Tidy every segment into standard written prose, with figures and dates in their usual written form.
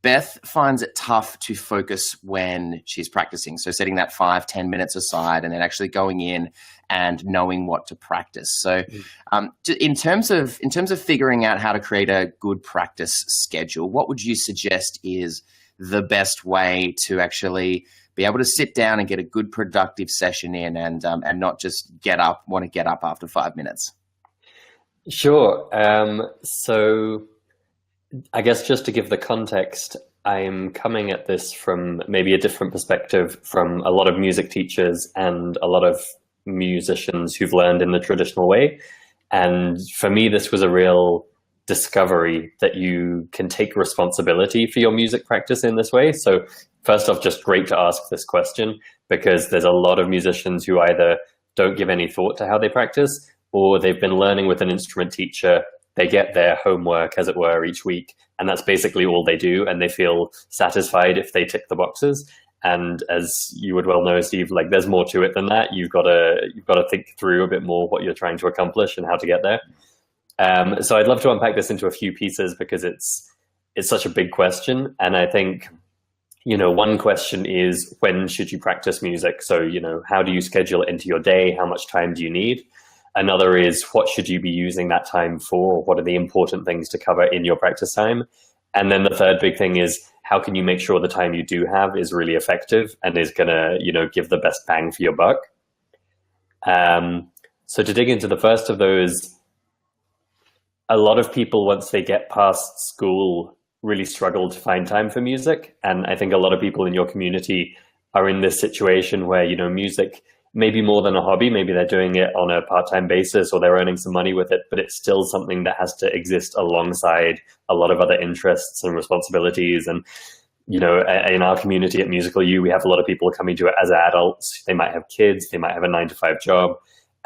Beth finds it tough to focus when she's practicing. So setting that 5-10 minutes aside and then actually going in and knowing what to practice. So in terms of figuring out how to create a good practice schedule, what would you suggest is the best way to actually be able to sit down and get a good productive session in and not just want to get up after 5 minutes? Sure. So I guess just to give the context, I'm coming at this from maybe a different perspective from a lot of music teachers and a lot of musicians who've learned in the traditional way. And for me, this was a real discovery that you can take responsibility for your music practice in this way. So first off, just great to ask this question, because there's a lot of musicians who either don't give any thought to how they practice, or they've been learning with an instrument teacher. They get their homework, as it were, each week, and that's basically all they do, and they feel satisfied if they tick the boxes. And as you would well know, Steve, like there's more to it than that. You've got to think through a bit more what you're trying to accomplish and how to get there. So I'd love to unpack this into a few pieces because it's such a big question. And I think, one question is, when should you practice music? So, how do you schedule it into your day? How much time do you need? Another is, what should you be using that time for? What are the important things to cover in your practice time? And then the third big thing is, how can you make sure the time you do have is really effective and is going to, give the best bang for your buck? So to dig into the first of those, a lot of people, once they get past school, really struggle to find time for music. And I think a lot of people in your community are in this situation where, music, maybe more than a hobby, maybe they're doing it on a part-time basis or they're earning some money with it, but it's still something that has to exist alongside a lot of other interests and responsibilities. And, in our community at Musical U, we have a lot of people coming to it as adults. They might have kids, they might have a 9-to-5 job.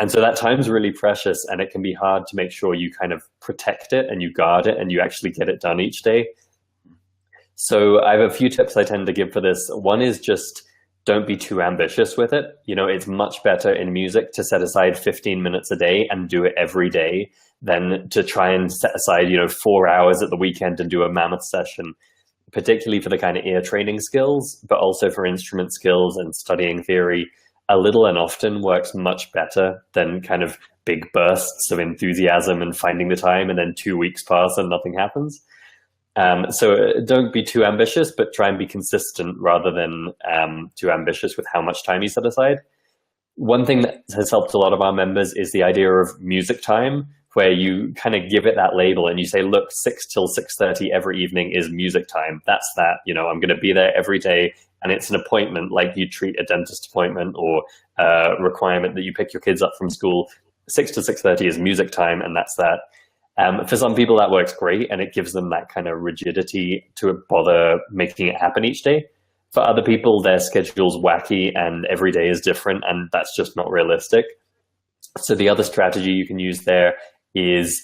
And so that time's really precious, and it can be hard to make sure you kind of protect it and you guard it and you actually get it done each day. So I have a few tips I tend to give for this. One is just don't be too ambitious with it. It's much better in music to set aside 15 minutes a day and do it every day than to try and set aside, 4 hours at the weekend and do a mammoth session, particularly for the kind of ear training skills, but also for instrument skills and studying theory. A little and often works much better than kind of big bursts of enthusiasm and finding the time and then 2 weeks pass and nothing happens. So don't be too ambitious, but try and be consistent rather than too ambitious with how much time you set aside. One thing that has helped a lot of our members is the idea of music time, where you kind of give it that label and you say, look, 6 till 6:30 every evening is music time. That's that, I'm going to be there every day. And it's an appointment like you treat a dentist appointment or a requirement that you pick your kids up from school. 6 to 6:30 is music time, and that's that. For some people, that works great, and it gives them that kind of rigidity to bother making it happen each day. For other people, their schedule's wacky and every day is different, and that's just not realistic. So the other strategy you can use there is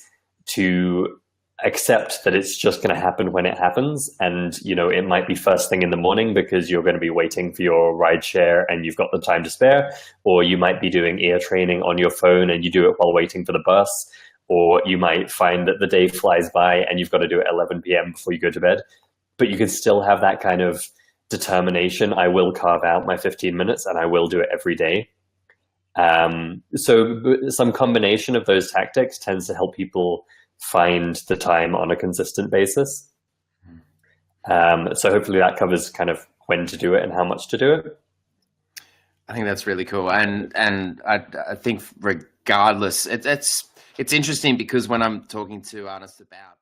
to accept that it's just going to happen when it happens. And, it might be first thing in the morning because you're going to be waiting for your ride share and you've got the time to spare, or you might be doing ear training on your phone and you do it while waiting for the bus. Or you might find that the day flies by and you've got to do it at 11 p.m. before you go to bed. But you can still have that kind of determination. I will carve out my 15 minutes and I will do it every day. So some combination of those tactics tends to help people find the time on a consistent basis. So hopefully that covers kind of when to do it and how much to do it. I think that's really cool. And I think regardless, it's interesting because when I'm talking to artists about